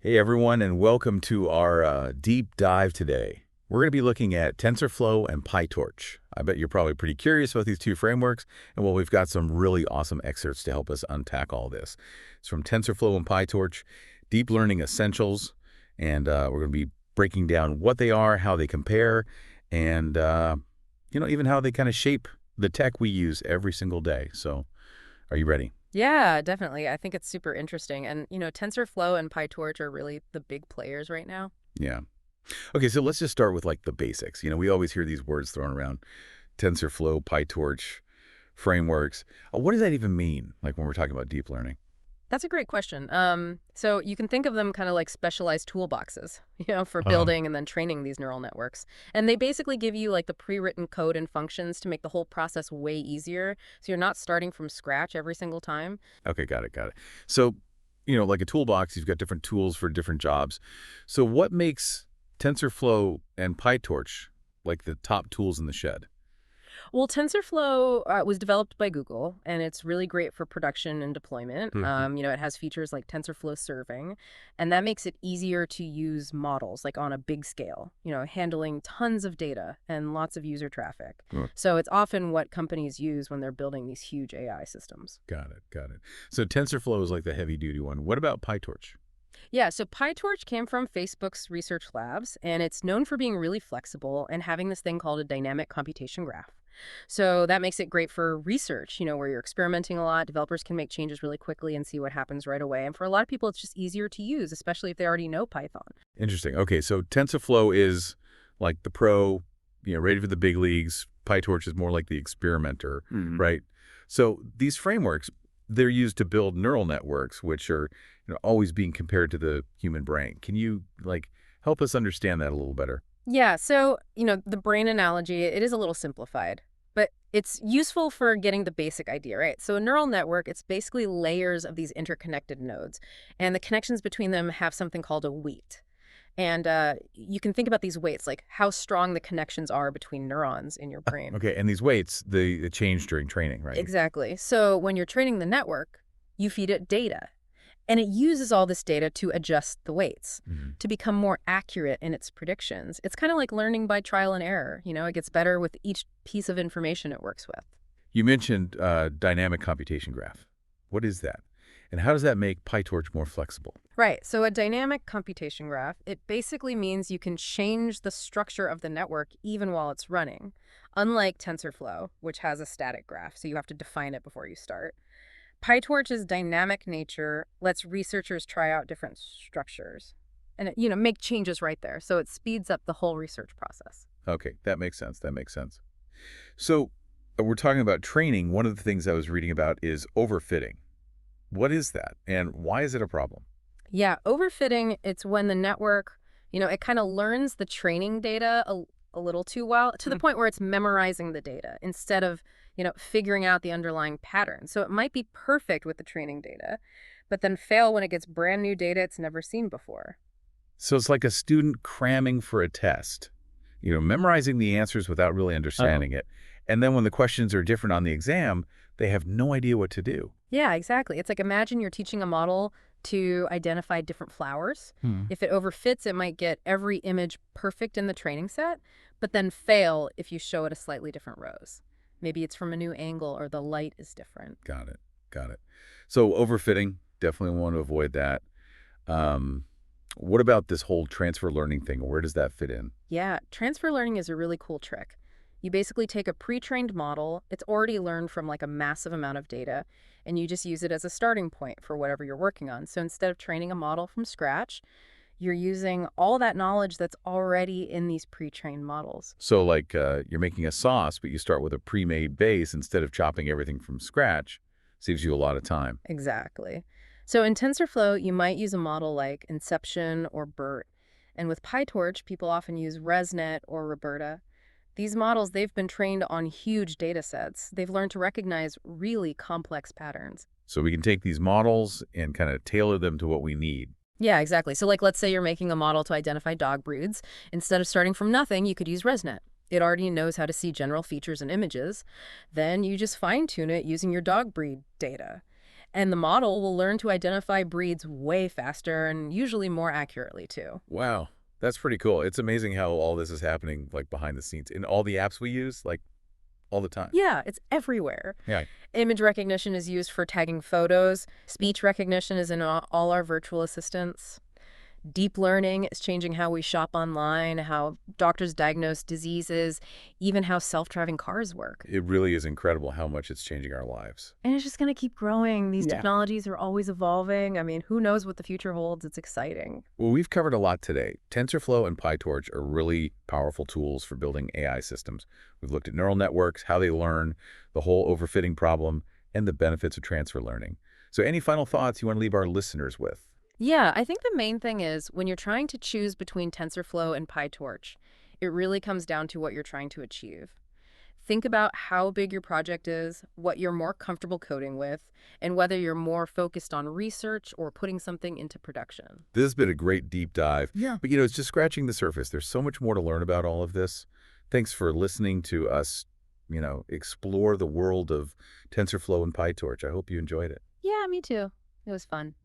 Hey everyone, and welcome to our deep dive today. We're going to be looking at TensorFlow and PyTorch. I bet you're probably pretty curious about these two frameworks, and well, we've got some really awesome excerpts to help us unpack all this. It's from TensorFlow and PyTorch, Deep Learning Essentials, and we're going to be breaking down what they are, how they compare, and even how they kind of shape the tech we use every single day. So, are you ready? Yeah, definitely. I think it's super interesting. And, TensorFlow and PyTorch are really the big players right now. Yeah. Okay, so let's just start with like the basics. We always hear these words thrown around: TensorFlow, PyTorch, frameworks. What does that even mean, like when we're talking about deep learning? That's a great question. So you can think of them kind of like specialized toolboxes, for Oh, building and then training these neural networks. And they basically give you like the pre-written code and functions to make the whole process way easier. So you're not starting from scratch every single time. okay, got it, got it. So, like a toolbox, you've got different tools for different jobs. So what makes TensorFlow and PyTorch like the top tools in the shed? Well, TensorFlow was developed by Google, and it's really great for production and deployment. It has features like TensorFlow serving, and that makes it easier to use models like on a big scale, handling tons of data and lots of user traffic. Hmm. So it's often what companies use when they're building these huge AI systems. Got it, got it. So TensorFlow is like the heavy duty one. What about PyTorch? Yeah, so PyTorch came from Facebook's research labs, and it's known for being really flexible and having this thing called a dynamic computation graph. So that makes it great for research, where you're experimenting a lot. Developers can make changes really quickly and see what happens right away. And for a lot of people, it's just easier to use, especially if they already know Python. Interesting. Okay, so TensorFlow is like the pro, ready for the big leagues. PyTorch is more like the experimenter, right? So these frameworks, they're used to build neural networks, which are always being compared to the human brain. Can you help us understand that a little better? Yeah, so, the brain analogy, it is a little simplified, but it's useful for getting the basic idea, right? So a neural network, it's basically layers of these interconnected nodes, and the connections between them have something called a weight. And you can think about these weights, like how strong the connections are between neurons in your brain. Okay, and these weights, they change during training, right? Exactly. So when you're training the network, you feed it data, and it uses all this data to adjust the weights Mhm. to become more accurate in its predictions. It's kind of like learning by trial and error. It gets better with each piece of information it works with. You mentioned dynamic computation graph. What is that? And how does that make PyTorch more flexible? Right. So a dynamic computation graph, it basically means you can change the structure of the network even while it's running, unlike TensorFlow, which has a static graph, so you have to define it before you start. PyTorch's dynamic nature lets researchers try out different structures and, make changes right there. So it speeds up the whole research process. Okay, that makes sense. That makes sense. So we're talking about training. One of the things I was reading about is overfitting. What is that, and why is it a problem? Yeah, overfitting, it's when the network, it kind of learns the training data a little too well to the point where it's memorizing the data instead of, figuring out the underlying pattern. So it might be perfect with the training data, but then fail when it gets brand new data it's never seen before. So it's like a student cramming for a test, memorizing the answers without really understanding it. And then when the questions are different on the exam, they have no idea what to do. Yeah, exactly. It's like imagine you're teaching a model to identify different flowers. Hmm. If it overfits, it might get every image perfect in the training set, but then fail if you show it a slightly different rows. Maybe it's from a new angle or the light is different. Got it. Got it. So overfitting, definitely want to avoid that. Um, what about this whole transfer learning thing? Where does that fit in? Yeah, transfer learning is a really cool trick. You basically take a pre-trained model, it's already learned from like a massive amount of data, and you just use it as a starting point for whatever you're working on. So instead of training a model from scratch, you're using all that knowledge that's already in these pre-trained models. So you're making a sauce, but you start with a pre-made base instead of chopping everything from scratch. Saves you a lot of time. Exactly. So in TensorFlow, you might use a model like Inception or BERT. And with PyTorch, people often use ResNet or Roberta. These models, they've been trained on huge data sets. They've learned to recognize really complex patterns. So we can take these models and kind of tailor them to what we need. Yeah, exactly. So like, let's say you're making a model to identify dog breeds. Instead of starting from nothing, you could use ResNet. It already knows how to see general features and images. Then you just fine tune it using your dog breed data. And the model will learn to identify breeds way faster and usually more accurately, too. Wow, that's pretty cool. It's amazing how all this is happening like behind the scenes in all the apps we use, like all the time. Yeah, it's everywhere. Yeah. Image recognition is used for tagging photos. Speech recognition is in all our virtual assistants. Deep learning is changing how we shop online, how doctors diagnose diseases, even how self-driving cars work. It really is incredible how much it's changing our lives. And it's just going to keep growing. These Yeah. technologies are always evolving. I mean, who knows what the future holds? It's exciting. Well, we've covered a lot today. TensorFlow and PyTorch are really powerful tools for building AI systems. We've looked at neural networks, how they learn, the whole overfitting problem, and the benefits of transfer learning. So any final thoughts you want to leave our listeners with? Yeah, I think the main thing is when you're trying to choose between TensorFlow and PyTorch, it really comes down to what you're trying to achieve. Think about how big your project is, what you're more comfortable coding with, and whether you're more focused on research or putting something into production. This has been a great deep dive. Yeah. But, it's just scratching the surface. There's so much more to learn about all of this. Thanks for listening to us, explore the world of TensorFlow and PyTorch. I hope you enjoyed it. Yeah, me too. It was fun.